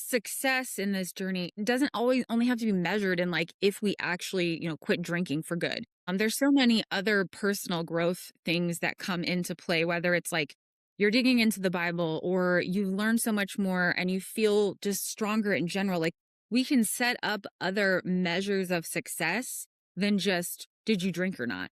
success in this journey doesn't always only have to be measured in like if we actually, quit drinking for good. There's so many other personal growth things that come into play, whether it's like you're digging into the Bible or you've learned so much more and you feel just stronger in general. Like we can set up other measures of success than just did you drink or not.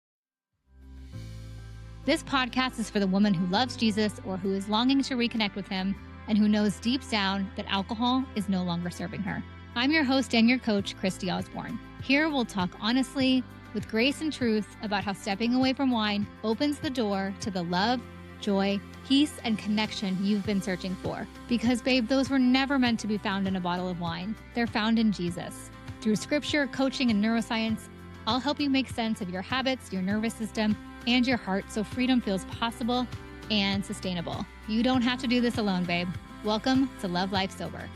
This podcast is for the woman who loves Jesus or who is longing to reconnect with him and who knows deep down that alcohol is no longer serving her. I'm your host and your coach, Christy Osborne. Here we'll talk honestly, with grace and truth, about how stepping away from wine opens the door to the love, joy, peace, and connection you've been searching for. Because, babe, those were never meant to be found in a bottle of wine. They're found in Jesus. Through scripture, coaching, and neuroscience, I'll help you make sense of your habits, your nervous system, and your heart so freedom feels possible and sustainable. You don't have to do this alone, babe. Welcome to Love Life Sober.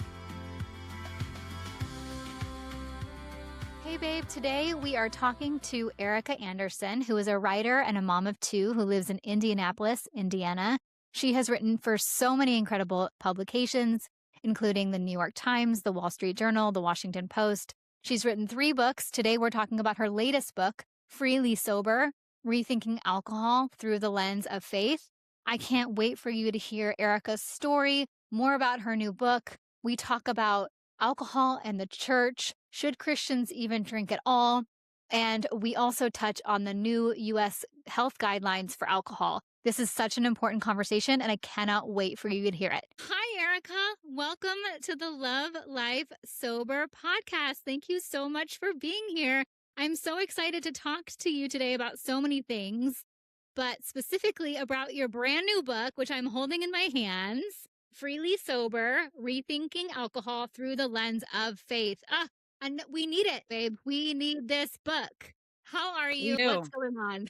Hey, babe. Today we are talking to Ericka Andersen, who is a writer and a mom of two who lives in Indianapolis, Indiana. She has written for so many incredible publications, including the New York Times, the Wall Street Journal, the Washington Post. She's written 3 books. Today we're talking about her latest book, Freely Sober: Rethinking Alcohol Through the Lens of Faith. I can't wait for you to hear Ericka's story, more about her new book. We talk about alcohol and the church. Should Christians even drink at all? And we also touch on the new U.S. health guidelines for alcohol. This is such an important conversation, and I cannot wait for you to hear it. Hi, Ericka. Welcome to the Love Life Sober podcast. Thank you so much for being here. I'm so excited to talk to you today about so many things, but specifically about your brand new book, which I'm holding in my hands, Freely Sober: Rethinking Alcohol Through the Lens of Faith. And we need it, babe. We need this book. How are you? What's going on?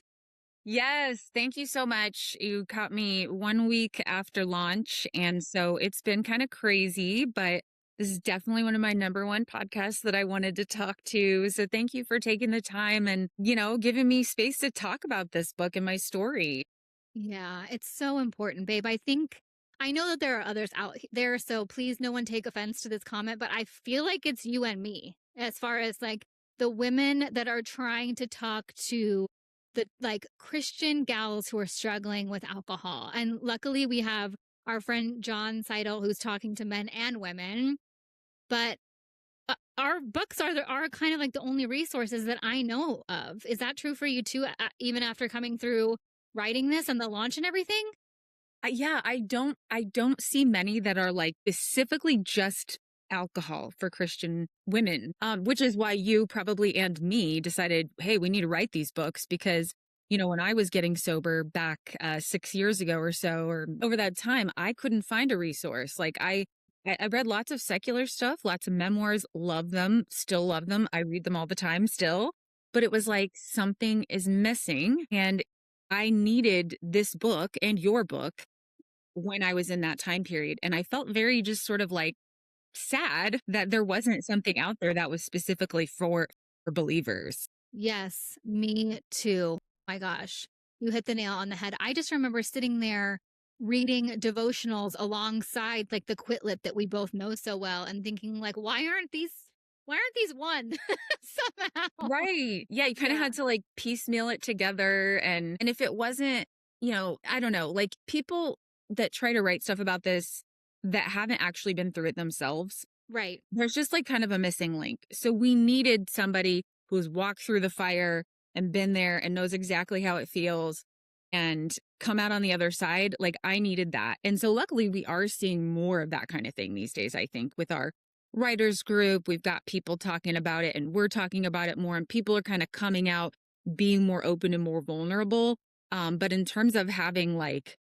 Yes, thank you so much. You caught me 1 week after launch, and so it's been kind of crazy, but this is definitely one of my number one podcasts that I wanted to talk to. So thank you for taking the time and, giving me space to talk about this book and my story. Yeah, it's so important, babe. I know that there are others out there, so please no one take offense to this comment, but I feel like it's you and me as far as like the women that are trying to talk to the like Christian gals who are struggling with alcohol. And luckily we have our friend John Seidel who's talking to men and women. But our books are kind of like the only resources that I know of. Is that true for you too, even after coming through writing this and the launch and everything? Yeah, I don't see many that are like specifically just alcohol for Christian women, which is why you probably and me decided, hey, we need to write these books because, when I was getting sober back 6 years ago or so, or over that time, I couldn't find a resource. Like I read lots of secular stuff, lots of memoirs, love them, still love them. I read them all the time still, but it was like something is missing. And I needed this book and your book when I was in that time period. And I felt very just sort of like sad that there wasn't something out there that was specifically for believers. Yes, me too. My gosh, you hit the nail on the head. I just remember sitting there reading devotionals alongside like the Quitlet that we both know so well and thinking like, why aren't these one somehow? Right. Yeah. You kind of had to like piecemeal it together. And if it wasn't, I don't know, like people that try to write stuff about this that haven't actually been through it themselves. Right. There's just like kind of a missing link. So we needed somebody who's walked through the fire and been there and knows exactly how it feels and come out on the other side. Like I needed that. And so luckily we are seeing more of that kind of thing these days, I think, with our writers group. We've got people talking about it and we're talking about it more and people are kind of coming out, being more open and more vulnerable. But in terms of having like,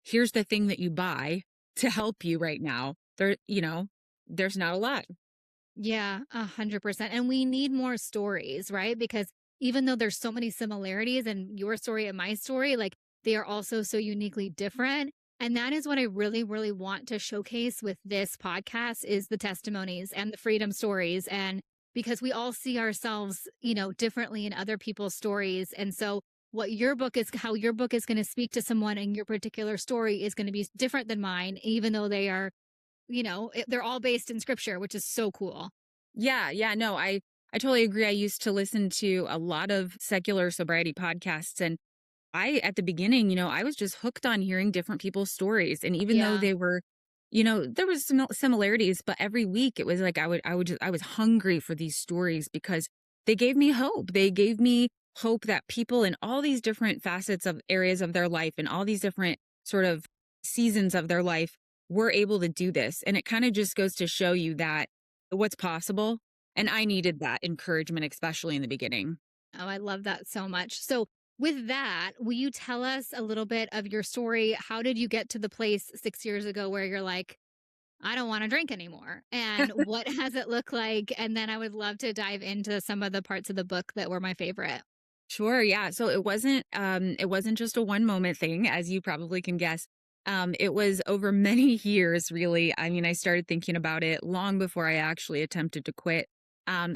here's the thing that you buy to help you right now, there's not a lot. Yeah, 100%. And we need more stories, right? Because even though there's so many similarities in your story and my story, like they are also so uniquely different. And that is what I really, really want to showcase with this podcast is the testimonies and the freedom stories. And because we all see ourselves, differently in other people's stories. And so how your book is going to speak to someone in your particular story is going to be different than mine, even though they are they're all based in scripture, which is so cool. Yeah, yeah, no, I totally agree. I used to listen to a lot of secular sobriety podcasts, and at the beginning, I was just hooked on hearing different people's stories. And even though Yeah. they were, there was some similarities, but every week it was like I was hungry for these stories because they gave me hope. They gave me hope that people in all these different facets of areas of their life and all these different sort of seasons of their life were able to do this. And it kind of just goes to show you that what's possible. And I needed that encouragement, especially in the beginning. Oh, I love that so much. So, with that, will you tell us a little bit of your story? How did you get to the place 6 years ago where you're like, I don't want to drink anymore? And what has it looked like? And then I would love to dive into some of the parts of the book that were my favorite. Sure, yeah. So it wasn't just a one moment thing, as you probably can guess. It was over many years, really. I mean, I started thinking about it long before I actually attempted to quit.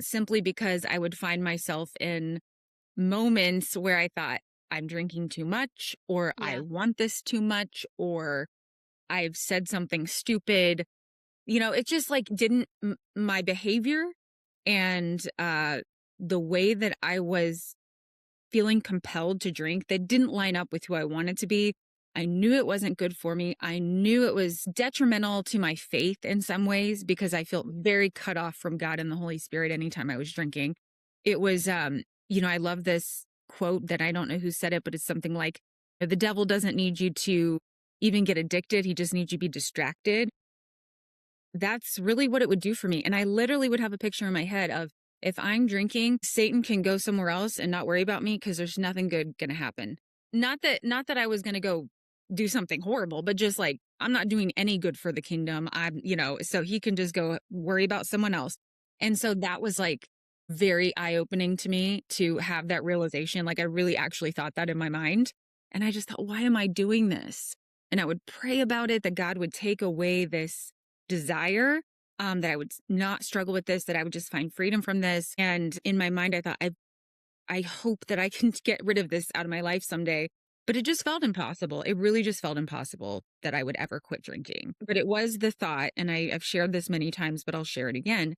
Simply because I would find myself in moments where I thought I'm drinking too much, or I Yeah. want this too much, or I've said something stupid. It just like didn't my behavior and the way that I was feeling compelled to drink that didn't line up with who I wanted to be. I knew it wasn't good for me. I knew it was detrimental to my faith in some ways because I felt very cut off from God and the Holy Spirit anytime I was drinking. It was, I love this quote that I don't know who said it, but it's something like, the devil doesn't need you to even get addicted. He just needs you to be distracted. That's really what it would do for me. And I literally would have a picture in my head of if I'm drinking, Satan can go somewhere else and not worry about me because there's nothing good going to happen. Not that I was going to go do something horrible, but just like I'm not doing any good for the kingdom. So he can just go worry about someone else. And so that was like very eye-opening to me to have that realization. Like I really actually thought that in my mind. And I just thought, why am I doing this? And I would pray about it, that God would take away this desire, that I would not struggle with this, that I would just find freedom from this. And in my mind, I thought, I hope that I can get rid of this out of my life someday. But it just felt impossible. It really just felt impossible that I would ever quit drinking. But it was the thought, and I've shared this many times, but I'll share it again,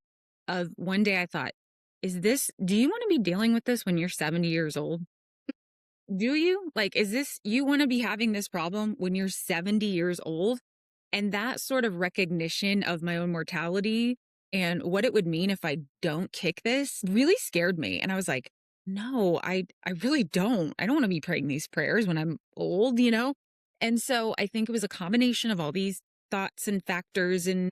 of one day I thought, do you want to be dealing with this when you're 70 years old? Do you? Like, you want to be having this problem when you're 70 years old? And that sort of recognition of my own mortality and what it would mean if I don't kick this really scared me. And I was like, no, I really don't. I don't want to be praying these prayers when I'm old. And so I think it was a combination of all these thoughts and factors and,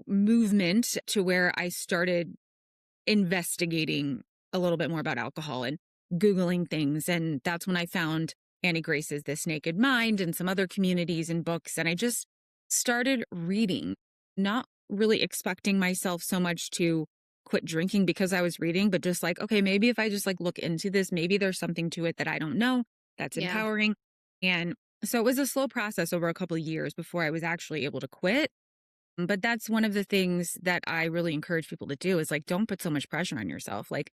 movement to where I started investigating a little bit more about alcohol and Googling things. And that's when I found Annie Grace's This Naked Mind and some other communities and books. And I just started reading, not really expecting myself so much to quit drinking because I was reading, but just like, okay, maybe if I just like look into this, maybe there's something to it that I don't know that's Yeah. empowering. And so it was a slow process over a couple of years before I was actually able to quit. But that's one of the things that I really encourage people to do is like, don't put so much pressure on yourself. Like,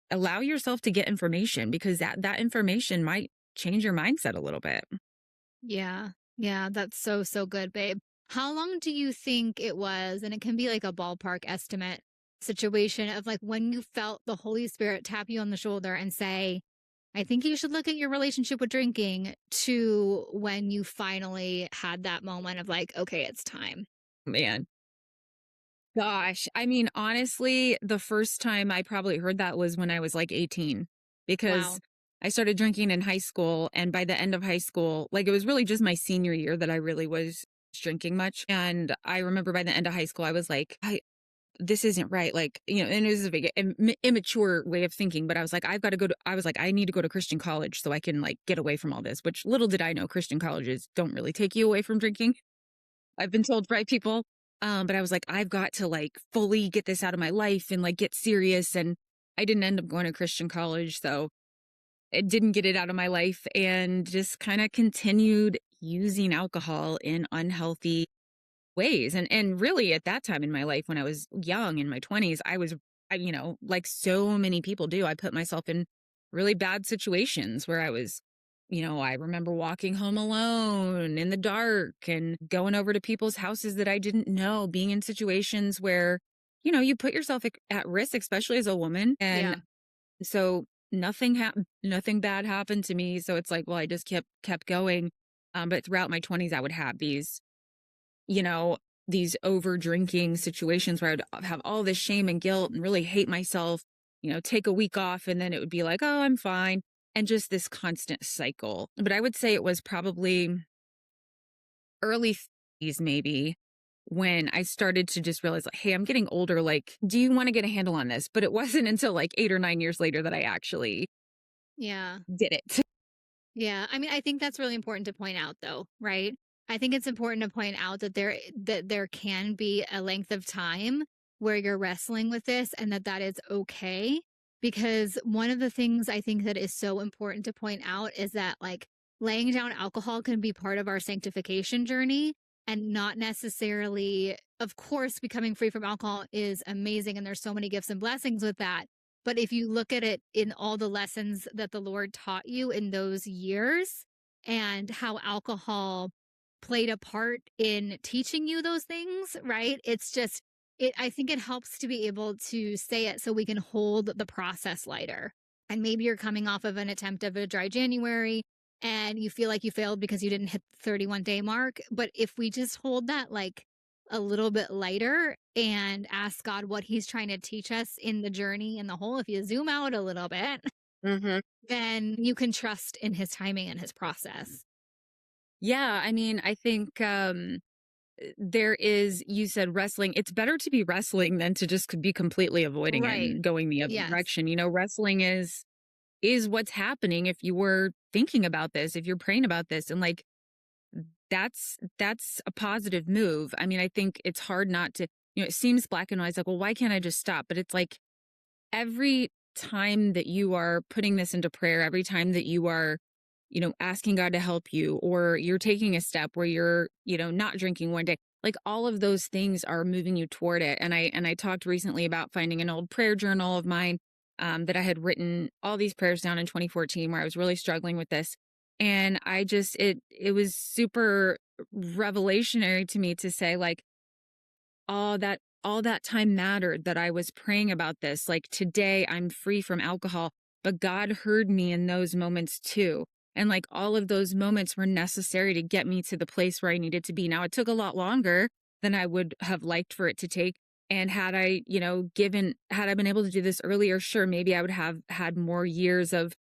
allow yourself to get information because that information might change your mindset a little bit. Yeah. Yeah. That's so, so good, babe. How long do you think it was? And it can be like a ballpark estimate situation of like when you felt the Holy Spirit tap you on the shoulder and say, I think you should look at your relationship with drinking, to when you finally had that moment of like, okay, it's time. Man, gosh, I mean, honestly, the first time I probably heard that was when I was like 18 because Wow. I started drinking in high school. And by the end of high school, like it was really just my senior year that I really was drinking much. And I remember by the end of high school, I was like, this isn't right. Like, and it was a big immature way of thinking, but I was like, I was like, I need to go to Christian college so I can like get away from all this, which little did I know Christian colleges don't really take you away from drinking. I've been told by people. But I was like, I've got to like fully get this out of my life and like get serious. And I didn't end up going to Christian college. So it didn't get it out of my life and just kind of continued using alcohol in unhealthy ways. And really at that time in my life, when I was young in my 20s, like so many people do, I put myself in really bad situations where I was I remember walking home alone in the dark and going over to people's houses that I didn't know, being in situations where, you put yourself at risk, especially as a woman. And Yeah. so nothing happened, nothing bad happened to me. So it's like, well, I just kept going. But throughout my 20s, I would have you know, these over drinking situations where I'd have all this shame and guilt and really hate myself, take a week off and then it would be like, oh, I'm fine. And just this constant cycle. But I would say it was probably early 30s, maybe, when I started to just realize, like, hey, I'm getting older. Like, do you want to get a handle on this? But it wasn't until like 8 or 9 years later that I actually Yeah. did it. Yeah, I mean, I think that's really important to point out though, right? I think it's important to point out that there can be a length of time where you're wrestling with this and that is okay, because one of the things I think that is so important to point out is that like laying down alcohol can be part of our sanctification journey and not necessarily, of course, becoming free from alcohol is amazing and there's so many gifts and blessings with that. But if you look at it in all the lessons that the Lord taught you in those years and how alcohol played a part in teaching you those things, right? It's just, I think it helps to be able to say it so we can hold the process lighter. And maybe you're coming off of an attempt of a dry January and you feel like you failed because you didn't hit the 31-day mark. But if we just hold that like a little bit lighter and ask God what he's trying to teach us in the journey and the whole, if you zoom out a little bit, Hmm. then you can trust in his timing and his process. Yeah. I mean, I think there is, you said wrestling. It's better to be wrestling than to just be completely avoiding it Right. and going the other Yes. direction. Wrestling is what's happening if you were thinking about this, if you're praying about this. And like that's a positive move. I mean, I think it's hard not to, it seems black and white. It's like, well, why can't I just stop? But it's like every time that you are putting this into prayer, every time that you are, asking God to help you, or you're taking a step where you're, not drinking one day, like all of those things are moving you toward it. And I talked recently about finding an old prayer journal of mine, that I had written all these prayers down in 2014 where I was really struggling with this. And it was super revelationary to me to say, like, all that time mattered that I was praying about this. Like today I'm free from alcohol, but God heard me in those moments too. And like all of those moments were necessary to get me to the place where I needed to be. Now it took a lot longer than I would have liked for it to take. And had I, had I been able to do this earlier, sure, maybe I would have had more years of,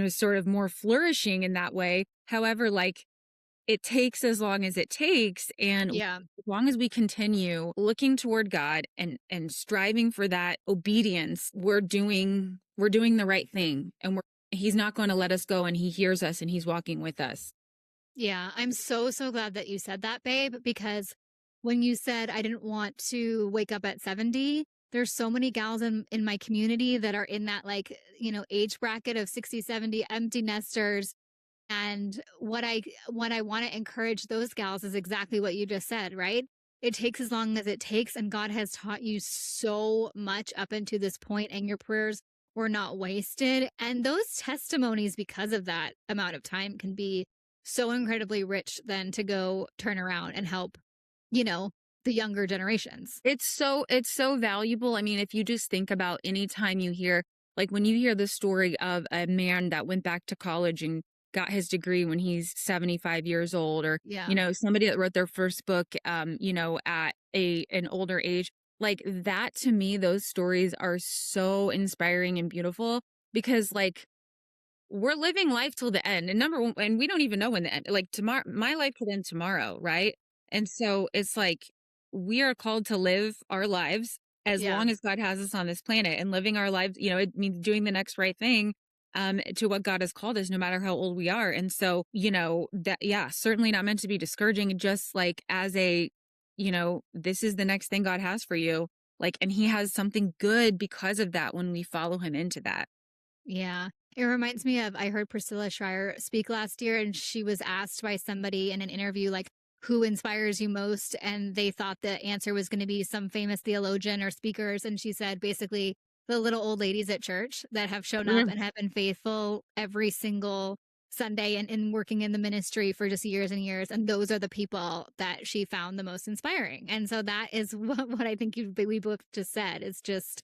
sort of more flourishing in that way. However, like it takes as long as it takes. And Yeah. as long as we continue looking toward God and striving for that obedience, we're doing the right thing. And he's not going to let us go, and he hears us and he's walking with us. Yeah. I'm so, so glad that you said that, babe, because when you said I didn't want to wake up at 70, there's so many gals in my community that are in that like, age bracket of 60, 70 empty nesters. And what I want to encourage those gals is exactly what you just said, right? It takes as long as it takes, and God has taught you so much up until this point, and your prayers were not wasted. And those testimonies, because of that amount of time, can be so incredibly rich then to go turn around and help, you know, the younger generations. It's so valuable. I mean, if you just think about any time you hear, like when you hear the story of a man that went back to college and got his degree when he's 75 years old, or, Yeah. somebody that wrote their first book, at an older age, like that, to me, those stories are so inspiring and beautiful because like we're living life till the end. And number one, and we don't even know when the end, like tomorrow, my life could end tomorrow. Right. And so it's like we are called to live our lives as Yeah. long as God has us on this planet, and living our lives, it means doing the next right thing, to what God has called us, no matter how old we are. And so, that, yeah, certainly not meant to be discouraging, just like as this is the next thing God has for you. Like, and he has something good because of that when we follow him into that. Yeah. It reminds me of, I heard Priscilla Schreier speak last year, and she was asked by somebody in an interview, like, who inspires you most? And they thought the answer was going to be some famous theologian or speakers. And she said, basically, the little old ladies at church that have shown up and have been faithful every single Sunday and working in the ministry for just years and years. And those are the people that she found the most inspiring. And so that is what I think we both just said is just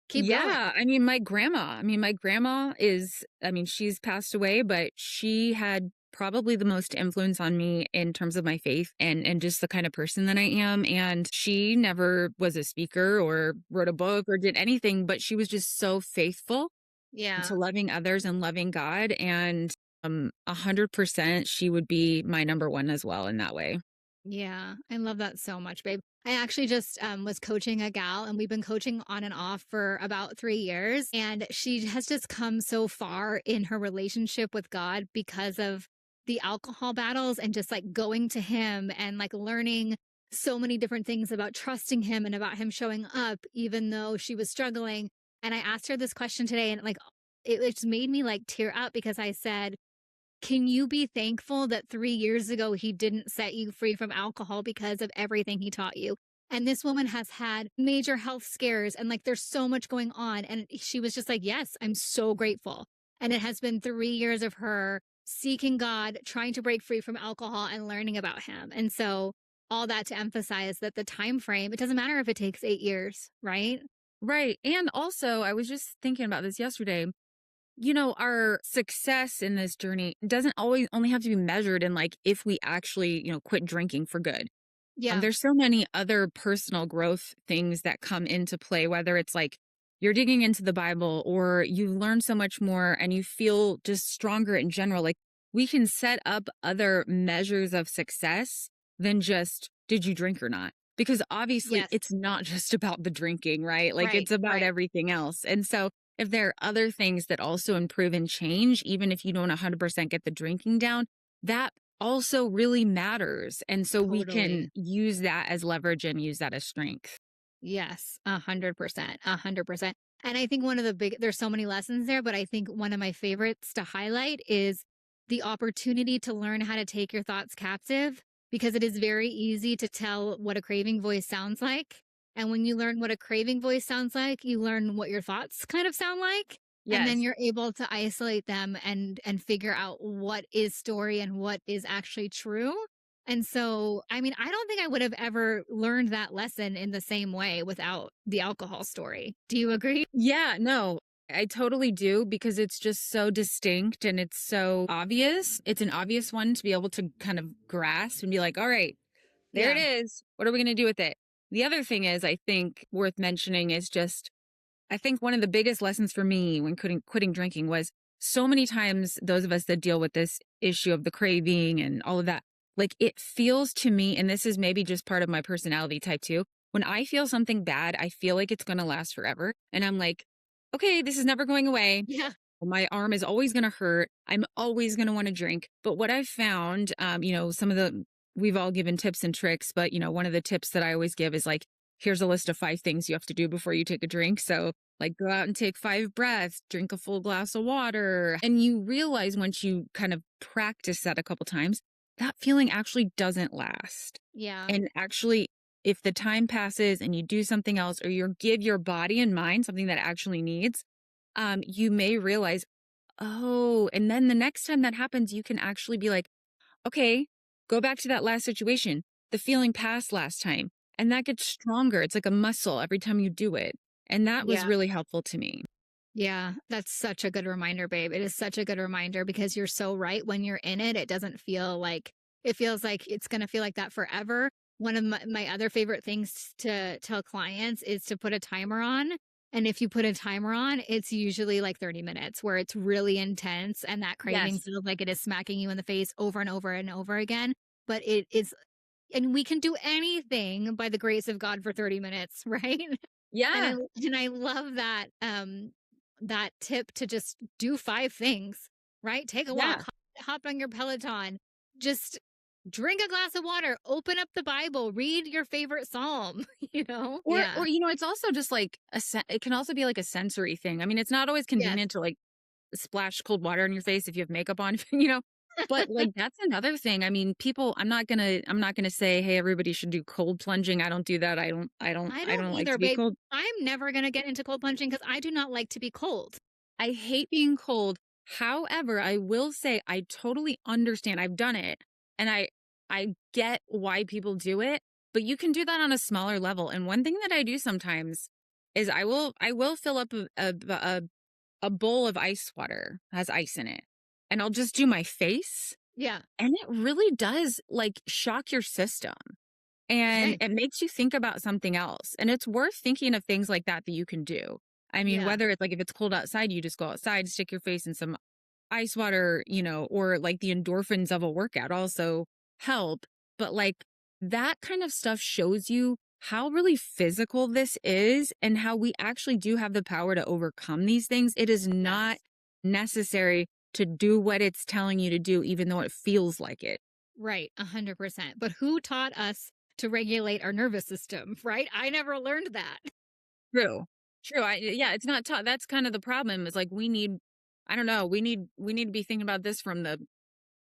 keep going. Yeah, my grandma is, she's passed away, but she had probably the most influence on me in terms of my faith and just the kind of person that I am. And she never was a speaker or wrote a book or did anything, but she was just so faithful to Yeah. loving others and loving God. And 100% she would be my number one as well in that way. Yeah, I love that so much, babe. I actually just was coaching a gal, and we've been coaching on and off for about 3 years. And she has just come so far in her relationship with God because of the alcohol battles and just like going to Him and like learning so many different things about trusting Him and about Him showing up, even though she was struggling. And I asked her this question today, and like it just made me like tear up because I said, can you be thankful that 3 years ago he didn't set you free from alcohol because of everything he taught you? And this woman has had major health scares and like there's so much going on. And she was just like, yes, I'm so grateful. And it has been 3 years of her seeking God, trying to break free from alcohol and learning about him. And so all that to emphasize that the time frame, it doesn't matter if it takes 8 years, right? Right. And also, I was just thinking about this yesterday. Our success in this journey doesn't always only have to be measured in like if we actually, quit drinking for good. Yeah. There's so many other personal growth things that come into play, whether it's like you're digging into the Bible or you learn so much more and you feel just stronger in general. Like we can set up other measures of success than just did you drink or not? Because obviously Yes. it's not just about the drinking, right? Like Right. it's about Right. everything else. And so if there are other things that also improve and change, even if you don't 100% get the drinking down, that also really matters. And so we can Totally. use that as leverage and use that as strength. Yes, 100%, 100%. And I think one of the there's so many lessons there, but I think one of my favorites to highlight is the opportunity to learn how to take your thoughts captive because it is very easy to tell what a craving voice sounds like. And when you learn what a craving voice sounds like, you learn what your thoughts kind of sound like. And then Yes. you're able to isolate them and figure out what is story and what is actually true. And so, I mean, I don't think I would have ever learned that lesson in the same way without the alcohol story. Do you agree? Yeah, no, I totally do because it's just so distinct and it's so obvious. It's an obvious one to be able to kind of grasp and be like, all right, there it Yeah. is. What are we going to do with it? The other thing is, I think worth mentioning is just, I think one of the biggest lessons for me when quitting drinking was so many times those of us that deal with this issue of the craving and all of that, like it feels to me, and this is maybe just part of my personality type too. When I feel something bad, I feel like it's going to last forever. And I'm like, okay, this is never going away. Yeah. My arm is always going to hurt. I'm always going to want to drink. But what I've found, we've all given tips and tricks, but, one of the tips that I always give is like, here's a list of 5 things you have to do before you take a drink. So, like, go out and take 5 breaths, drink a full glass of water. And you realize once you kind of practice that a couple times, that feeling actually doesn't last. Yeah. And actually, if the time passes and you do something else or you give your body and mind something that it actually needs, you may realize, oh, and then the next time that happens, you can actually be like, okay, go back to that last situation. The feeling passed last time. And that gets stronger. It's like a muscle every time you do it. And that was Yeah. really helpful to me. Yeah. That's such a good reminder, babe. It is such a good reminder because you're so right. When you're in it, it doesn't feel like it feels like it's going to feel like that forever. One of my other favorite things to tell clients is to put a timer on. And if you put a timer on, it's usually like 30 minutes where it's really intense and that craving Yes. feels like it is smacking you in the face over and over and over again. But it is, and we can do anything by the grace of God for 30 minutes, right? And I Yeah. and I love that that tip to just do 5 things, right? Take a walk, Yeah. hop on your Peloton, just drink a glass of water, open up the Bible, read your favorite psalm, you know? Yeah. Or it's also just like it can also be like a sensory thing. I mean, it's not always Yes. convenient to like splash cold water on your face if you have makeup on, but like that's another thing. I mean, people, I'm not gonna say, hey, everybody should do cold plunging. I don't do that. I I don't don't like either, to be babe. cold. I'm never going to get into cold plunging because I do not like to be cold. I hate being cold. However, I will say I totally understand. I've done it and I get why people do it, but you can do that on a smaller level. And one thing that I do sometimes is I will fill up a bowl of ice water, has ice in it, and I'll just do my face, Yeah. and it really does like shock your system. And Okay. it makes you think about something else. And it's worth thinking of things like that that you can do. I mean, Yeah. whether it's like if it's cold outside, you just go outside, stick your face in some ice water, or like the endorphins of a workout also help. But like that kind of stuff shows you how really physical this is and how we actually do have the power to overcome these things. It is not Yes. necessary to do what it's telling you to do, even though it feels like it. Right. 100%. But who taught us to regulate our nervous system, right? I never learned that. True. True. Yeah, it's not taught. That's kind of the problem is like I don't know, we need to be thinking about this from the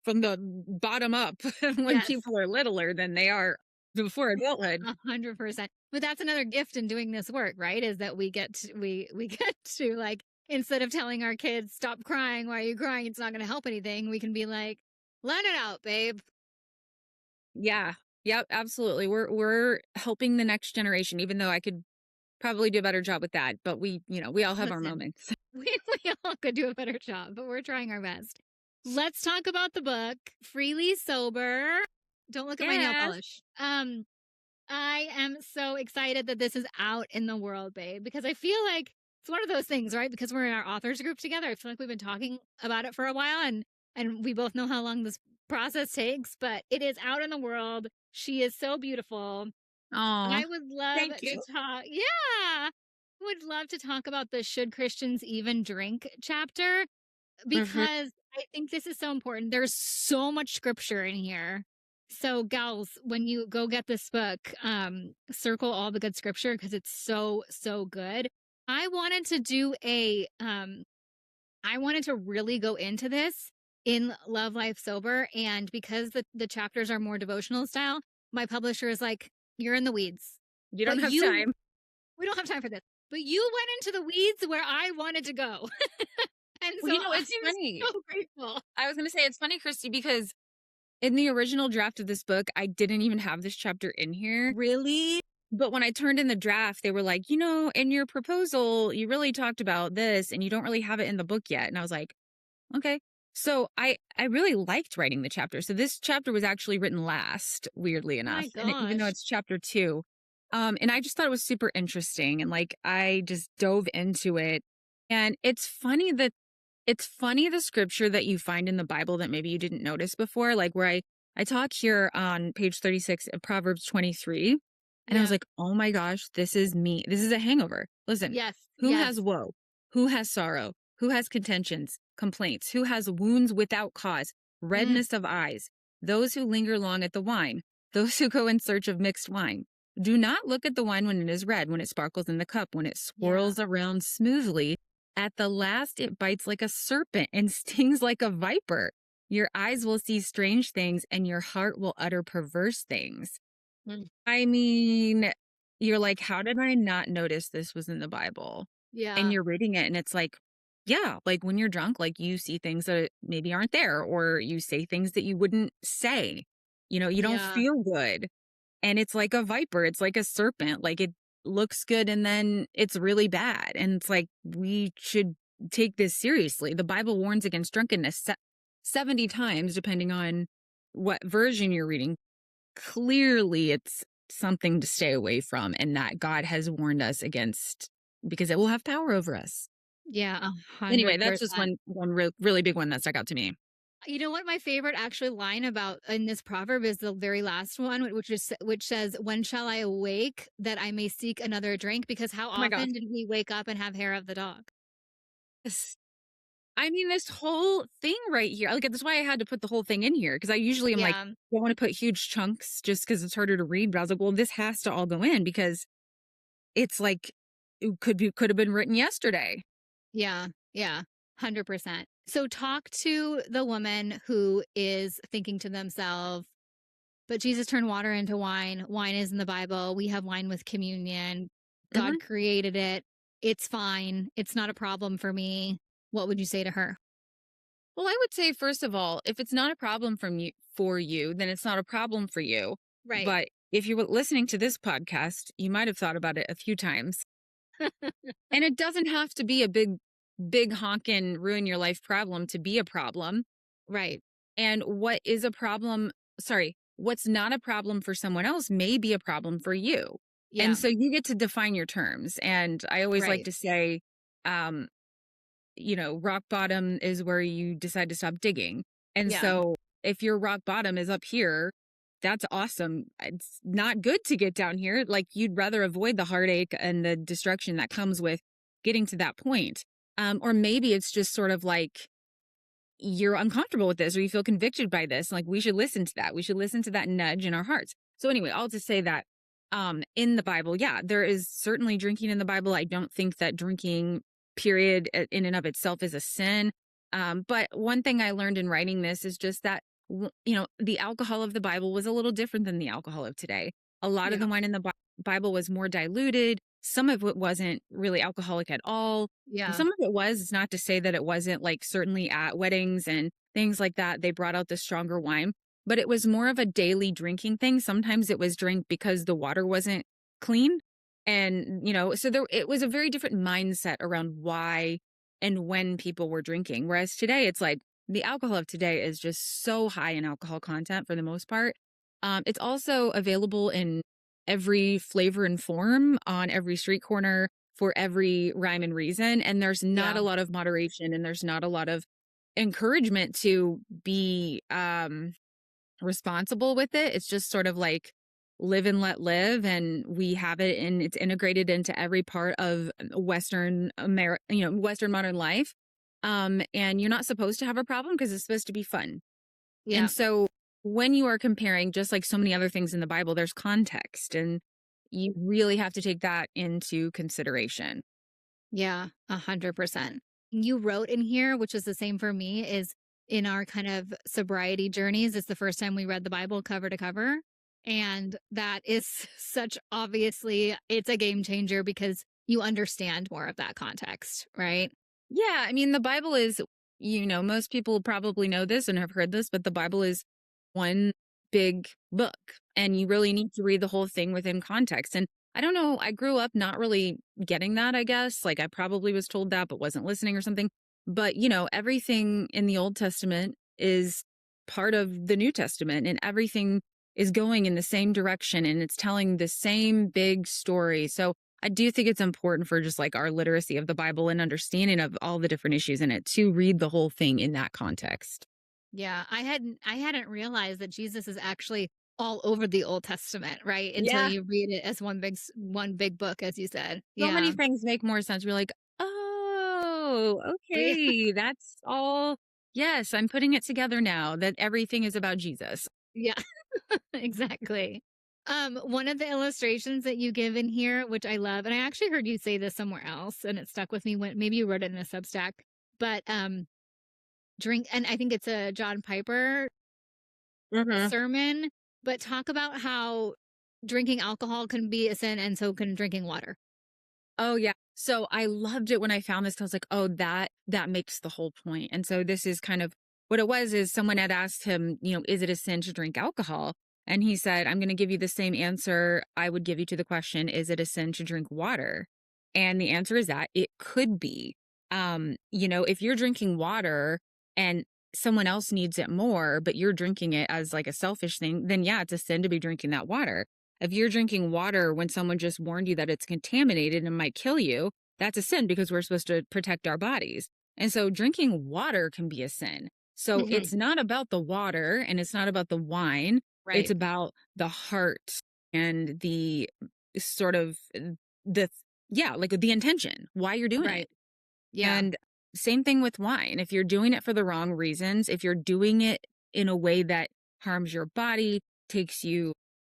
bottom up when Yes. people are littler than they are before adulthood. 100%. But that's another gift in doing this work, right? Is that we get to like, instead of telling our kids, stop crying, why are you crying? It's not going to help anything. We can be like, let it out, babe. Yeah. Yep, absolutely. We're helping the next generation, even though I could probably do a better job with that. But we all have our Listen, moments. we all could do a better job, but we're trying our best. Let's talk about the book, Freely Sober. Don't look at my nail Yes. polish. I am so excited that this is out in the world, babe, because I feel like it's one of those things, right? Because we're in our authors group together. I feel like we've been talking about it for a while and we both know how long this process takes, but it is out in the world. She is so beautiful. Oh, I would love thank to you. talk. Yeah. Would love to talk about the Should Christians Even Drink chapter Hmm. because I think this is so important. There's so much scripture in here. So, gals, when you go get this book, circle all the good scripture because it's so, so good. I wanted to do I wanted to really go into this in Love Life Sober. And because the chapters are more devotional style, my publisher is like, you're in the weeds. You don't But have time. we don't have time for this. But you went into the weeds where I wanted to go. And Well, so I it's was funny. so grateful. I was going to say it's funny, Christy, because in the original draft of this book, I didn't even have this chapter in here. Really? But when I turned in the draft, they were like, in your proposal, you really talked about this and you don't really have it in the book yet. And I was like, okay. So I really liked writing the chapter. So this chapter was actually written last, weirdly Oh my enough. And even though gosh. it's chapter 2. And I just thought it was super interesting. And like I just dove into it. And it's funny the scripture that you find in the Bible that maybe you didn't notice before, like where I talk here on page 36 of Proverbs 23, and I was Yeah. like, "Oh my gosh, this is me. This is a hangover." Listen, Yes. who Yes. has woe? Who has sorrow? Who has contentions, complaints? Who has wounds without cause, Mm, redness of eyes? Those who linger long at the wine, those who go in search of mixed wine. Do not look at the wine when it is red, when it sparkles in the cup, when it yeah. swirls around smoothly. At the last, it bites like a serpent and stings like a viper. Your eyes will see strange things and your heart will utter perverse things. Mm, I mean, you're like, how did I not notice this was in the Bible? And yeah. you're reading it and it's like, yeah, like when you're drunk, like you see things that maybe aren't there, or you say things that you wouldn't say. You don't Yeah. feel good. And it's like a viper, it's like a serpent. Like it looks good and then it's really bad. And it's like we should take this seriously. The Bible warns against drunkenness 70 times depending on what version you're reading. Clearly it's something to stay away from and that God has warned us against because it will have power over us. Yeah. a Anyway, hundred that's just percent. one really big one that stuck out to me. You know what my favorite actually line about in this proverb is the very last one, which says, "When shall I awake that I may seek another drink?" Because how Oh my gosh. often did we wake up and have hair of the dog? I mean, this whole thing right here, like, that's why I had to put the whole thing in here because I usually am like, Yeah. don't want to put huge chunks just because it's harder to read. But I was like, well, this has to all go in because it's like it could have been written yesterday. Yeah. Yeah. 100%. So talk to the woman who is thinking to themselves, but Jesus turned water into wine. Wine is in the Bible. We have wine with communion. Hmm. God created it. It's fine. It's not a problem for me. What would you say to her? Well, I would say, first of all, if it's not a problem for you, then it's not a problem for you. Right. But if you were listening to this podcast, you might have thought about it a few times. And it doesn't have to be a big honkin' ruin your life problem to be a problem. Right. And what is a problem, sorry, what's not a problem for someone else may be a problem for you. Yeah. And so you get to define your terms. And I always like Right. to say, um, rock bottom is where you decide to stop digging. And Yeah. so if your rock bottom is up here, that's awesome. It's not good to get down here. Like, you'd rather avoid the heartache and the destruction that comes with getting to that point. Or maybe it's just sort of like you're uncomfortable with this or you feel convicted by this. Like, we should listen to that. We should listen to that nudge in our hearts. So anyway, I'll just say that in the Bible, yeah, there is certainly drinking in the Bible. I don't think that drinking, period, in and of itself is a sin. But one thing I learned in writing this is just that, the alcohol of the Bible was a little different than the alcohol of today. A lot of Yeah. the wine in the Bible was more diluted. Some of it wasn't really alcoholic at all. Yeah. Some of it was. It's not to say that it wasn't. Like, certainly at weddings and things like that, they brought out the stronger wine, but it was more of a daily drinking thing. Sometimes it was drink because the water wasn't clean. And, so it was a very different mindset around why and when people were drinking. Whereas today, it's like the alcohol of today is just so high in alcohol content for the most part. It's also available in every flavor and form on every street corner for every rhyme and reason. And there's not Yeah. a lot of moderation and there's not a lot of encouragement to be responsible with it. It's just sort of like live and let live. And we have it and it's integrated into every part of Western Western modern life. And you're not supposed to have a problem because it's supposed to be fun. Yeah. And so when you are comparing, just like so many other things in the Bible, there's context and you really have to take that into consideration. Yeah. 100%. You wrote in here, which is the same for me, is in our kind of sobriety journeys, it's the first time we read the Bible cover to cover. And that is such obviously, it's a game changer because you understand more of that context, right? Yeah, I mean, the Bible is, most people probably know this and have heard this, but the Bible is one big book, and you really need to read the whole thing within context. And I don't know, I grew up not really getting that, I guess. Like, I probably was told that, but wasn't listening or something. But, everything in the Old Testament is part of the New Testament, and everything is going in the same direction and it's telling the same big story. So I do think it's important for just like our literacy of the Bible and understanding of all the different issues in it to read the whole thing in that context. Yeah, I hadn't realized that Jesus is actually all over the Old Testament, right? Until Yeah. you read it as one big book, as you said. So many Yeah. things make more sense. We're like, oh, Yeah. okay, that's all. Yes, I'm putting it together now that everything is about Jesus. Yeah. Exactly. One of the illustrations that you give in here, which I love, and I actually heard you say this somewhere else, and it stuck with me when maybe you wrote it in a Substack, but drink, and I think it's a John Piper Mhm. sermon, but talk about how drinking alcohol can be a sin, and so can drinking water. Oh, yeah. So I loved it when I found this. I was like, oh, that makes the whole point. And so this is kind of what it was is someone had asked him, is it a sin to drink alcohol? And he said, I'm going to give you the same answer I would give you to the question, is it a sin to drink water? And the answer is that it could be. If you're drinking water and someone else needs it more, but you're drinking it as like a selfish thing, then yeah, it's a sin to be drinking that water. If you're drinking water when someone just warned you that it's contaminated and might kill you, that's a sin because we're supposed to protect our bodies. And so drinking water can be a sin. So Mhm. it's not about the water and it's not about the wine. It's Right. about the heart and the sort of the, yeah, like the intention, why you're doing it. Right. Yeah. And same thing with wine. If you're doing it for the wrong reasons, if you're doing it in a way that harms your body, takes you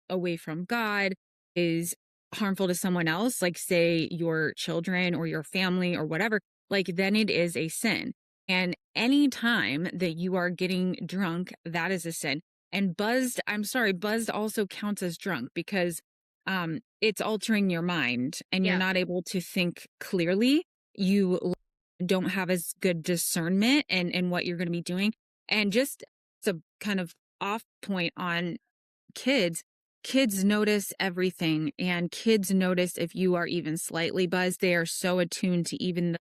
away from God, is harmful to someone else, like say your children or your family or whatever, like then it is a sin. And any time that you are getting drunk, that is a sin. And buzzed, I'm sorry, buzzed also counts as drunk because it's altering your mind and you're Yeah. not able to think clearly. You don't have as good discernment and what you're going to be doing. And just to kind of off point on kids, kids notice everything, and kids notice if you are even slightly buzzed. They are so attuned to even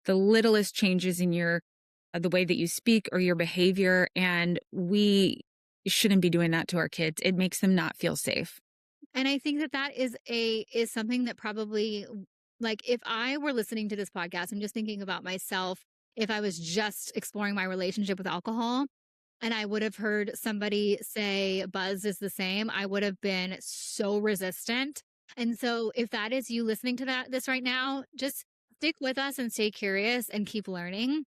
the littlest changes in your the way that you speak or your behavior, and we shouldn't be doing that to our kids. It makes them not feel safe. And I think that that is something that probably, like, if I were listening to this podcast, I'm just thinking about myself, if I was just exploring my relationship with alcohol and I would have heard somebody say buzz is the same, I would have been so resistant. And so if that is you listening to this right now, just stick with us and stay curious and keep learning,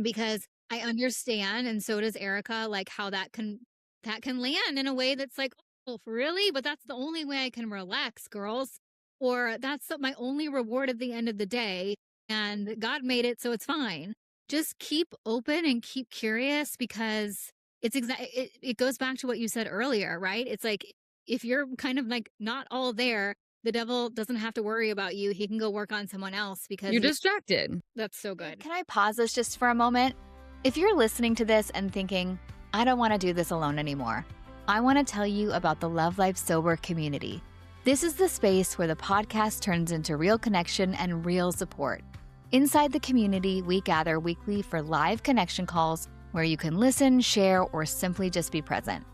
because I understand, and so does Ericka, like how that can land in a way that's like, oh, really? But that's the only way I can relax, girls. Or that's my only reward at the end of the day. And God made it, so it's fine. Just keep open and keep curious, because it goes back to what you said earlier, right? It's like, if you're kind of like not all there, the devil doesn't have to worry about you. He can go work on someone else because You're distracted. that's so good. Can I pause this just for a moment? If you're listening to this and thinking, I don't want to do this alone anymore, I want to tell you about the Love Life Sober community. This is the space where the podcast turns into real connection and real support. Inside the community, we gather weekly for live connection calls where you can listen, share, or simply just be present.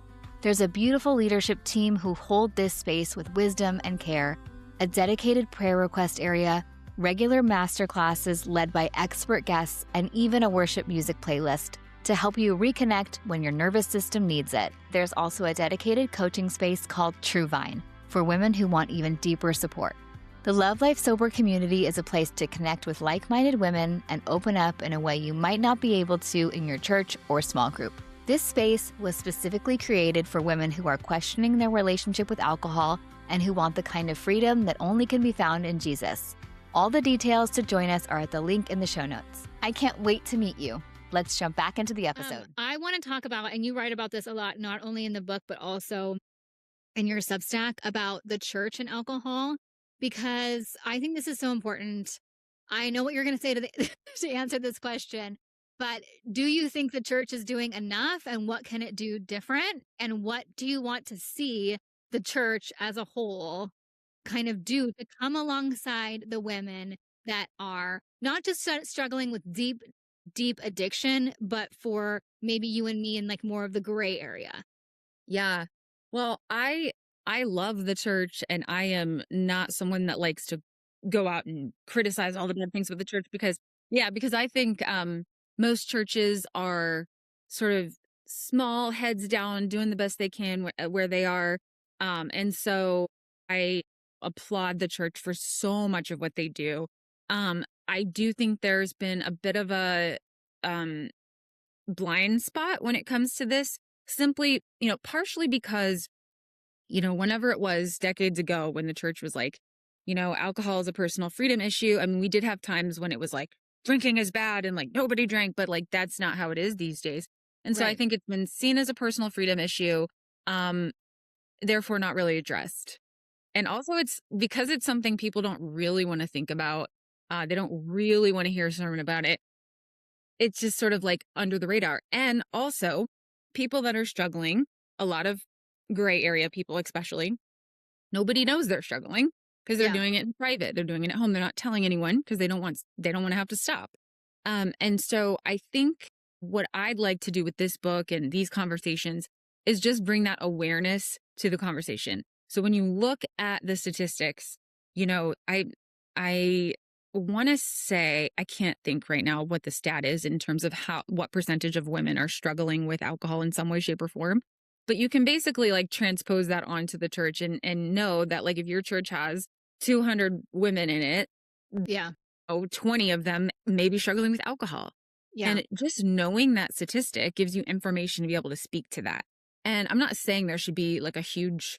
There's a beautiful leadership team who hold this space with wisdom and care, a dedicated prayer request area, regular masterclasses led by expert guests, and even a worship music playlist to help you reconnect when your nervous system needs it. There's also a dedicated coaching space called True Vine for women who want even deeper support. The Love Life Sober community is a place to connect with like-minded women and open up in a way you might not be able to in your church or small group. This space was specifically created for women who are questioning their relationship with alcohol and who want the kind of freedom that only can be found in Jesus. All the details to join us are at the link in the show notes. I can't wait to meet you. Let's jump back into the episode. I want to talk about, and you write about this a lot, not only in the book, but also in your Substack, about the church and alcohol, because I think this is so important. I know what you're going to say to answer this question, but do you think the church is doing enough, and what can it do different? And what do you want to see the church as a whole kind of do to come alongside the women that are not just struggling with deep addiction, but for maybe you and me in like more of the gray area? Yeah. Well, I love the church, and I am not someone that likes to go out and criticize all the bad things with the church, because I think most churches are sort of small, heads down, doing the best they can where they are. And so I applaud the church for so much of what they do. I do think there's been a bit of a blind spot when it comes to this, simply, partially because, whenever it was decades ago when the church was like, alcohol is a personal freedom issue. I mean, we did have times when it was like, drinking is bad and like nobody drank, but like that's not how it is these days. And so I think it's been seen as a personal freedom issue, therefore not really addressed. And also it's because it's something people don't really want to think about. They don't really want to hear a sermon about it. It's just sort of like under the radar. And also people that are struggling, a lot of gray area people especially, nobody knows they're struggling, because they're doing it in private. They're doing it at home. They're not telling anyone because they don't want to have to stop. And so I think what I'd like to do with this book and these conversations is just bring that awareness to the conversation. So when you look at the statistics, I want to say, I can't think right now what the stat is in terms of what percentage of women are struggling with alcohol in some way, shape, or form. But you can basically like transpose that onto the church and know that like if your church has 200 women in it, 20 of them may be struggling with alcohol. Yeah. And just knowing that statistic gives you information to be able to speak to that. And I'm not saying there should be like a huge,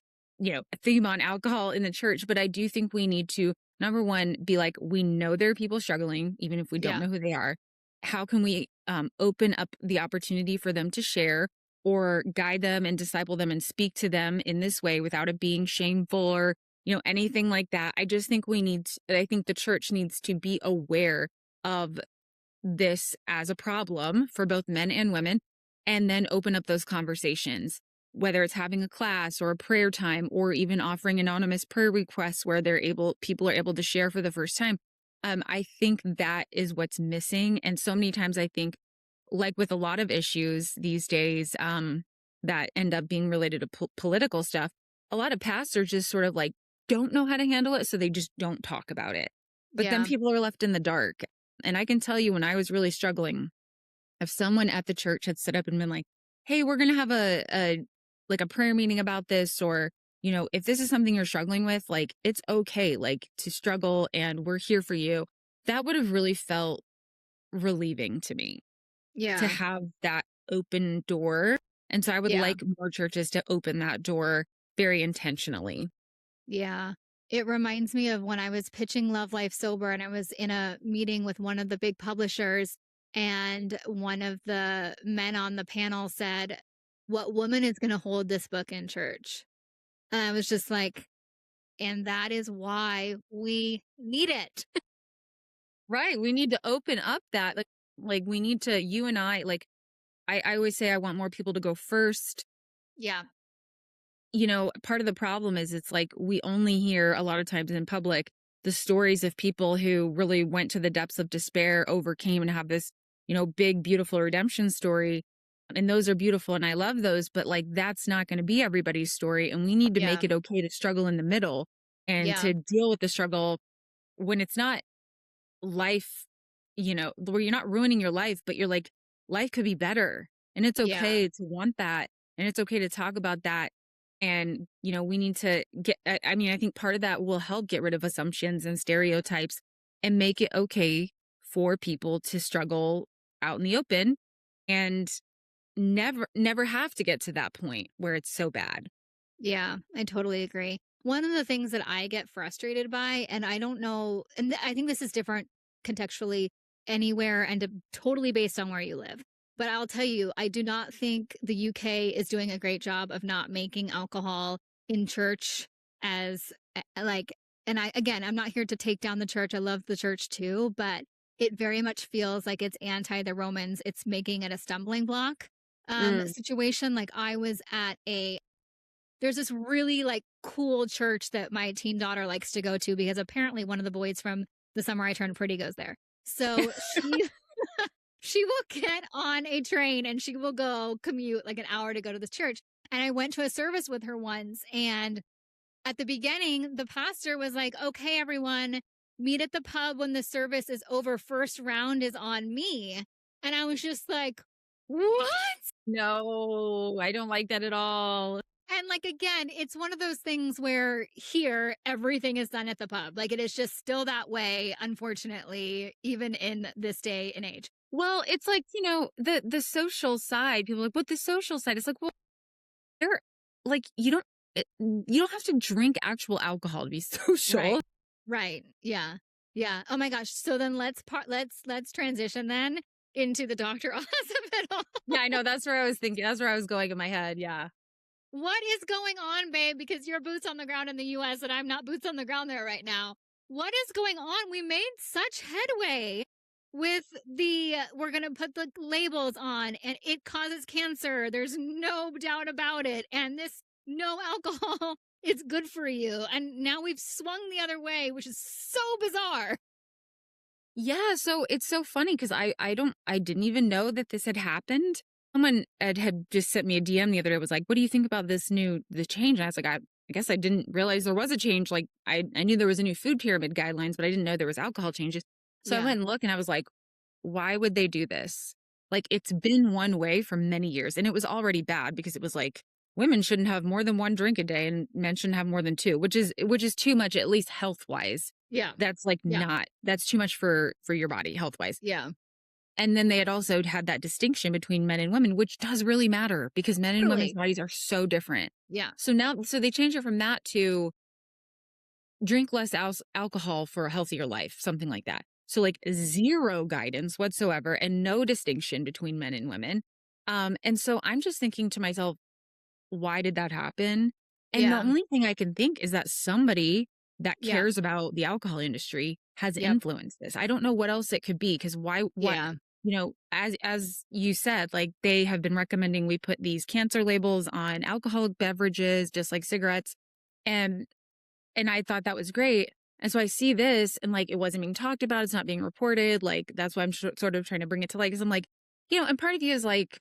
theme on alcohol in the church, but I do think we need to, number one, be like, we know there are people struggling, even if we don't know who they are. How can we open up the opportunity for them to share, or guide them and disciple them and speak to them in this way without it being shameful or, anything like that? I just think I think the church needs to be aware of this as a problem for both men and women, and then open up those conversations, whether it's having a class or a prayer time, or even offering anonymous prayer requests where people are able to share for the first time. I think that is what's missing. And so many times I think, like with a lot of issues these days, that end up being related to political stuff, a lot of pastors just sort of like don't know how to handle it. So they just don't talk about it. But then Yeah. people are left in the dark. And I can tell you, when I was really struggling, if someone at the church had stood up and been like, hey, we're going to have like a prayer meeting about this, or, if this is something you're struggling with, like, it's okay, like, to struggle, and we're here for you. That would have really felt relieving to me, to Yeah. have that open door. And so I would Yeah. like more churches to open that door very intentionally. Yeah. It reminds me of when I was pitching Love Life Sober and I was in a meeting with one of the big publishers, and one of the men on the panel said, "What woman is going to hold this book in church?" And I was just like, and that is why we need it. Right. We need to open up that, like we need to, you and I, like, I always say I want more people to go first. Yeah. Part of the problem is it's like we only hear a lot of times in public the stories of people who really went to the depths of despair, overcame, and have this, big, beautiful redemption story. And those are beautiful. And I love those. But like, that's not going to be everybody's story. And we need to Yeah. make it okay to struggle in the middle and Yeah. to deal with the struggle when it's not life, where you're not ruining your life, but you're like, life could be better. And it's Yeah. okay to want that. And it's okay to talk about that. And, we need to I think part of that will help get rid of assumptions and stereotypes and make it okay for people to struggle out in the open and never have to get to that point where it's so bad. Yeah, I totally agree. One of the things that I get frustrated by, and I don't know, and I think this is different contextually anywhere and totally based on where you live. But I'll tell you, I do not think the UK is doing a great job of not making alcohol in church as like, and I'm not here to take down the church. I love the church too, but it very much feels like it's anti the Romans. It's making it a stumbling block Mm. situation. Like I was at there's this really like cool church that my teen daughter likes to go to because apparently one of the boys from The Summer I Turned Pretty goes there. So she will get on a train and she will go commute like an hour to go to this church. And I went to a service with her once, and at the beginning the pastor was like, "Okay, everyone, meet at the pub when the service is over. First round is on me." And I was just like, "What?" No, I don't like that at all. And like again, it's one of those things where here everything is done at the pub. Like it is just still that way, unfortunately, even in this day and age. Well, it's like, the social side, people are like, what the social side? It's like, well, they're like, you don't have to drink actual alcohol to be social. Right. Right. Yeah. Yeah. Oh my gosh. So then let's transition then into the Dr. Oz of it all. Yeah, I know. That's where I was thinking. That's where I was going in my head. Yeah. What is going on, babe? Because you're boots on the ground in the US and I'm not boots on the ground there right now. What is going on? We made such headway with we're going to put the labels on and it causes cancer. There's no doubt about it. And this no alcohol is good for you. And now we've swung the other way, which is so bizarre. Yeah. So it's so funny because I didn't even know that this had happened. Someone had just sent me a DM the other day, was like, what do you think about the change? And I was like, I guess I didn't realize there was a change. Like I knew there was a new food pyramid guidelines, but I didn't know there was alcohol changes. So I Yeah. went and looked and I was like, why would they do this? Like it's been one way for many years, and it was already bad because it was like women shouldn't have more than one drink a day and men shouldn't have more than two, which is too much, at least health wise. Yeah. That's like Yeah. that's too much for your body health wise. Yeah. And then they had also had that distinction between men and women, which does really matter because men and women's Totally. bodies are so different. Yeah. So they changed it from that to drink less alcohol for a healthier life, something like that. So like zero guidance whatsoever and no distinction between men and women. And so I'm just thinking to myself, why did that happen? And the Yeah. only thing I can think is that somebody that Yeah. cares about the alcohol industry has Yep. influenced this. I don't know what else it could be, because what, Yeah. as you said, like they have been recommending we put these cancer labels on alcoholic beverages, just like cigarettes. And I thought that was great. And so I see this and like it wasn't being talked about. It's not being reported. Like that's why I'm sort of trying to bring it to light, because I'm like, and part of you is like,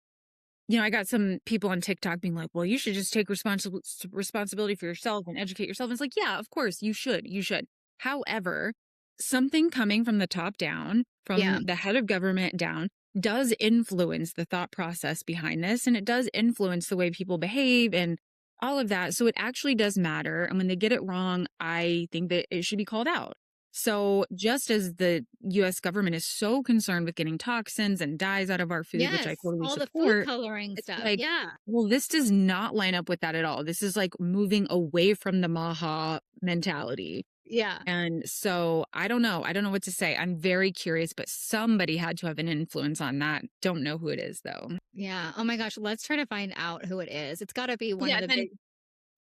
I got some people on TikTok being like, well, you should just take responsibility for yourself and educate yourself. And it's like, yeah, of course you should. You should. However, something coming from the top down, Yeah. from the head of government down, does influence the thought process behind this. And it does influence the way people behave and all of that. So it actually does matter. And when they get it wrong, I think that it should be called out. So just as the US government is so concerned with getting toxins and dyes out of our food, which I Yes. totally All the food support, coloring it's stuff. like, Yeah. well, this does not line up with that at all. This is like moving away from the Maha mentality. Yeah. And so I don't know. I don't know what to say. I'm very curious, but somebody had to have an influence on that. Don't know who it is though. Yeah. Oh my gosh. Let's try to find out who it is. It's got to be one Yeah. of the big.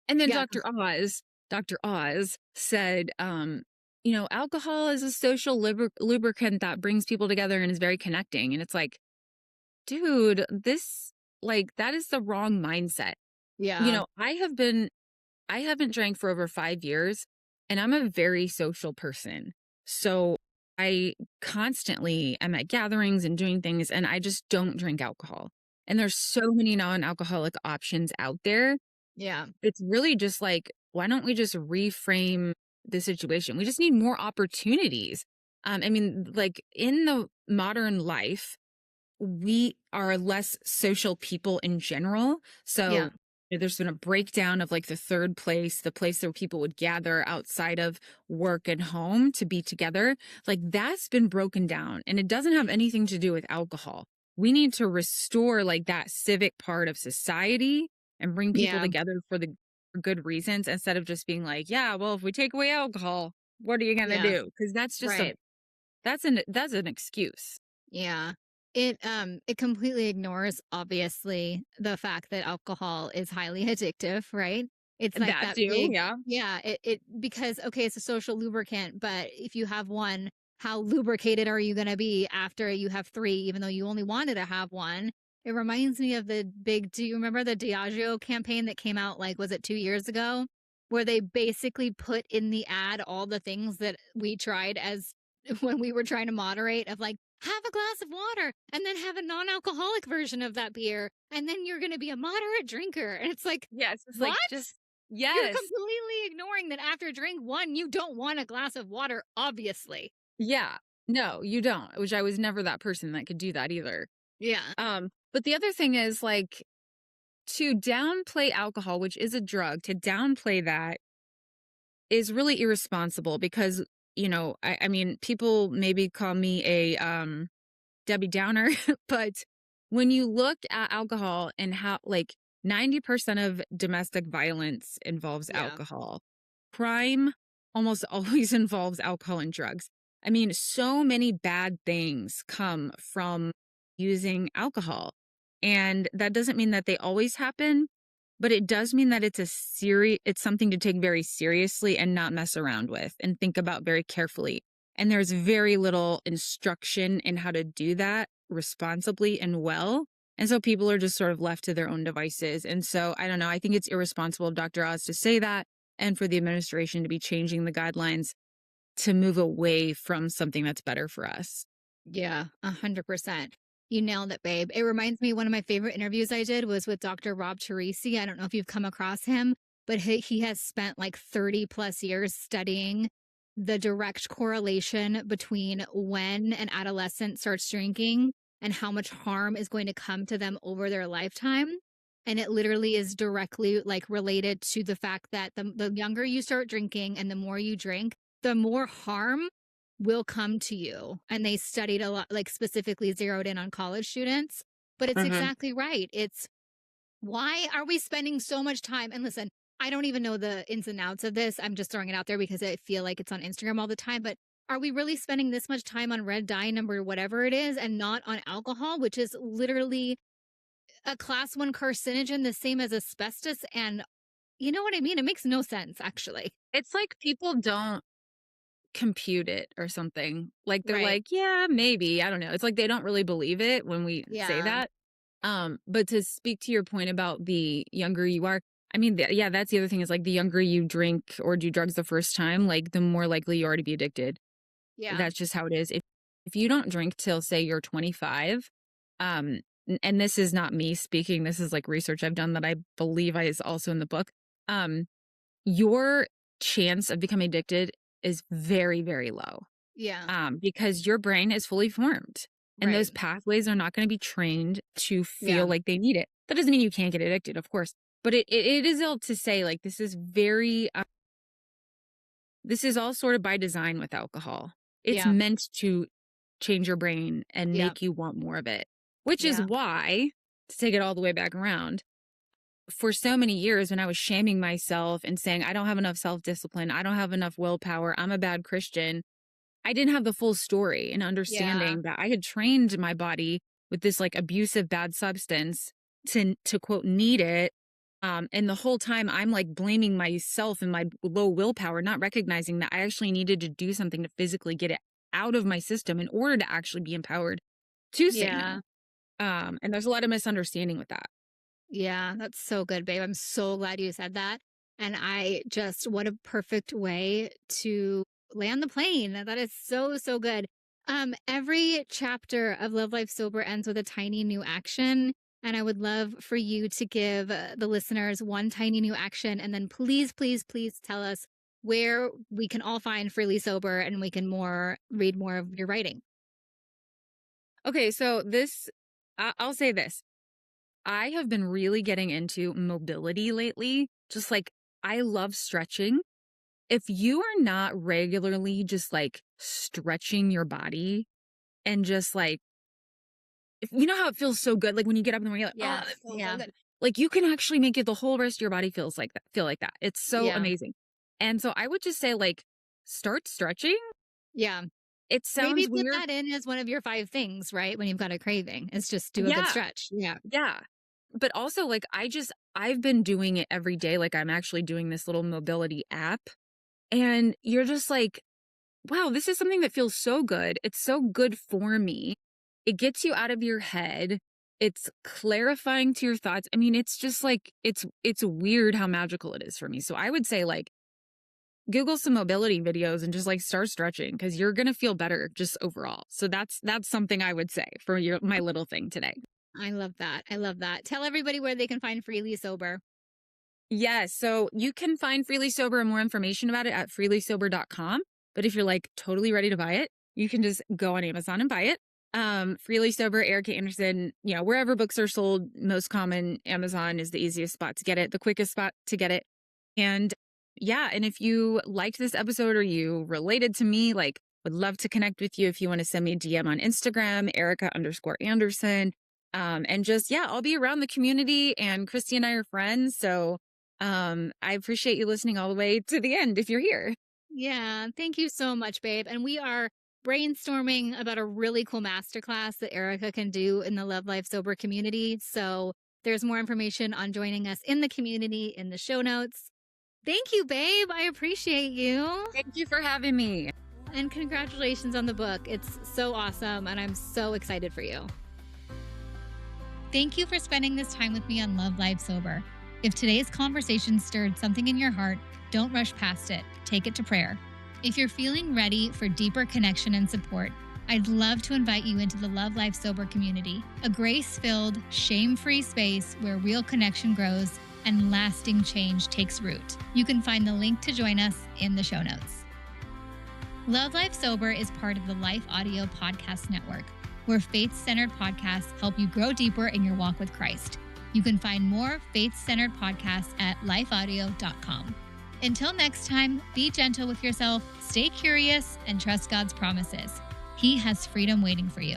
And then Yeah. Dr. Oz said, alcohol is a social lubricant that brings people together and is very connecting. And it's like, dude, that is the wrong mindset. Yeah. I haven't drank for over 5 years, and I'm a very social person. So I constantly am at gatherings and doing things, and I just don't drink alcohol. And there's so many non-alcoholic options out there. Yeah. It's really just like, why don't we just reframe the situation? We just need more opportunities. Like in the modern life, we are less social people in general. So Yeah. there's been a breakdown of like the third place, the place where people would gather outside of work and home to be together. Like that's been broken down, and it doesn't have anything to do with alcohol. We need to restore like that civic part of society and bring people Yeah. together for good reasons, instead of just being like, yeah, well, if we take away alcohol, what are you going to Yeah. do? Because that's just Right. that's an excuse. Yeah. It completely ignores, obviously, the fact that alcohol is highly addictive, right? It's like That that too, big, yeah. yeah, it because okay, it's a social lubricant, but if you have one, how lubricated are you gonna be after you have three, even though you only wanted to have one? It reminds me of do you remember the Diageo campaign that came out, like, was it 2 years ago? Where they basically put in the ad all the things that we tried as when we were trying to moderate, of like, have a glass of water and then have a non-alcoholic version of that beer, and then you're going to be a moderate drinker. And it's like, Yes, it's what? like just You're yes. completely ignoring that after drink one, you don't want a glass of water, obviously. Yeah. No, you don't, which I was never that person that could do that either. Yeah. But the other thing is like, to downplay alcohol, which is a drug, to downplay that is really irresponsible, because, I mean, people maybe call me a Debbie Downer, but when you look at alcohol and how like 90% of domestic violence involves Yeah. alcohol, crime almost always involves alcohol and drugs. I mean, so many bad things come from using alcohol. And that doesn't mean that they always happen, but it does mean that it's something to take very seriously and not mess around with and think about very carefully. And there's very little instruction in how to do that responsibly and well. And so people are just sort of left to their own devices. And so I don't know, I think it's irresponsible of Dr. Oz to say that, and for the administration to be changing the guidelines to move away from something that's better for us. Yeah, 100%. You nailed it, babe. It reminds me, one of my favorite interviews I did was with Dr. Rob Teresi. I don't know if you've come across him, but he has spent like 30 plus years studying the direct correlation between when an adolescent starts drinking and how much harm is going to come to them over their lifetime. And it literally is directly like related to the fact that the younger you start drinking and the more you drink, the more harm will come to you. And they studied a lot, like specifically zeroed in on college students. But it's exactly right. It's, why are we spending so much time? And listen, I don't even know the ins and outs of this. I'm just throwing it out there because I feel like it's on Instagram all the time. But are we really spending this much time on red dye number, whatever it is, and not on alcohol, which is literally a class 1 carcinogen, the same as asbestos? And you know what I mean? It makes no sense, actually. It's like people don't compute it or something. Like they're Right. like, yeah, maybe. I don't know. It's like they don't really believe it when we say Yeah. that. But to speak to your point about the younger you are, I mean, yeah, that's the other thing is like the younger you drink or do drugs the first time, like the more likely you are to be addicted. Yeah. That's just how it is. If you don't drink till say you're 25, and this is not me speaking, this is like research I've done that I believe is also in the book. Your chance of becoming addicted is very, very low. Yeah. Because your brain is fully formed and Right. those pathways are not going to be trained to Yeah. feel like they need it. That doesn't mean you can't get addicted, of course, but it is ill to say like this is very, this is all sort of by design with alcohol. It's Yeah. meant to change your brain and Yeah. make you want more of it, which is Yeah. why, to take it all the way back around, for so many years when I was shaming myself and saying, I don't have enough self-discipline, I don't have enough willpower, I'm a bad Christian, I didn't have the full story and Yeah. understanding that I had trained my body with this like abusive bad substance to quote need it. And the whole time I'm like blaming myself and my low willpower, not recognizing that I actually needed to do something to physically get it out of my system in order to actually be empowered to say Yeah. no. And there's a lot of misunderstanding with that. Yeah. That's so good, babe. I'm so glad you said that. And what a perfect way to land the plane. That is so, so good. Every chapter of Love Life Sober ends with a tiny new action. And I would love for you to give the listeners one tiny new action. And then please, please, please tell us where we can all find Freely Sober and we can read more of your writing. Okay, so I'll say this. I have been really getting into mobility lately. Just like I love stretching. If you are not regularly just like stretching your body and just like, you know how it feels so good, like when you get up in the morning, you're like, Yeah. oh, that feels Yeah. so good. Like you can actually make it the whole rest of your body feel like that. It's so Yeah. amazing. And so I would just say like start stretching. Yeah. It Maybe sounds put weird. that in as one of your 5 things, right? When you've got a craving, it's just do a good Yeah. stretch. Yeah. Yeah. But also like I've been doing it every day. Like I'm actually doing this little mobility app and you're just like, wow, this is something that feels so good. It's so good for me. It gets you out of your head. It's clarifying to your thoughts. I mean, it's just like, it's weird how magical it is for me. So I would say like, Google some mobility videos and just like start stretching because you're going to feel better just overall. So that's something I would say for my little thing today. I love that. I love that. Tell everybody where they can find Freely Sober. Yes. So you can find Freely Sober and more information about it at freelysober.com. But if you're like totally ready to buy it, you can just go on Amazon and buy it. Freely Sober, Ericka Andersen, wherever books are sold, most common, Amazon is the easiest spot to get it, the quickest spot to get it. And yeah, and if you liked this episode or you related to me, like would love to connect with you if you want to send me a DM on Instagram, Ericka_Andersen. And just, yeah, I'll be around the community and Christy and I are friends. So I appreciate you listening all the way to the end if you're here. Yeah. Thank you so much, babe. And we are brainstorming about a really cool masterclass that Ericka can do in the Love Life Sober community. So there's more information on joining us in the community in the show notes. Thank you, babe. I appreciate you. Thank you for having me. And congratulations on the book. It's so awesome. And I'm so excited for you. Thank you for spending this time with me on Love Life Sober. If today's conversation stirred something in your heart, don't rush past it. Take it to prayer. If you're feeling ready for deeper connection and support, I'd love to invite you into the Love Life Sober community, a grace-filled, shame-free space where real connection grows and lasting change takes root. You can find the link to join us in the show notes. Love Life Sober is part of the Life Audio Podcast Network, where faith-centered podcasts help you grow deeper in your walk with Christ. You can find more faith-centered podcasts at lifeaudio.com. Until next time, be gentle with yourself, stay curious, and trust God's promises. He has freedom waiting for you.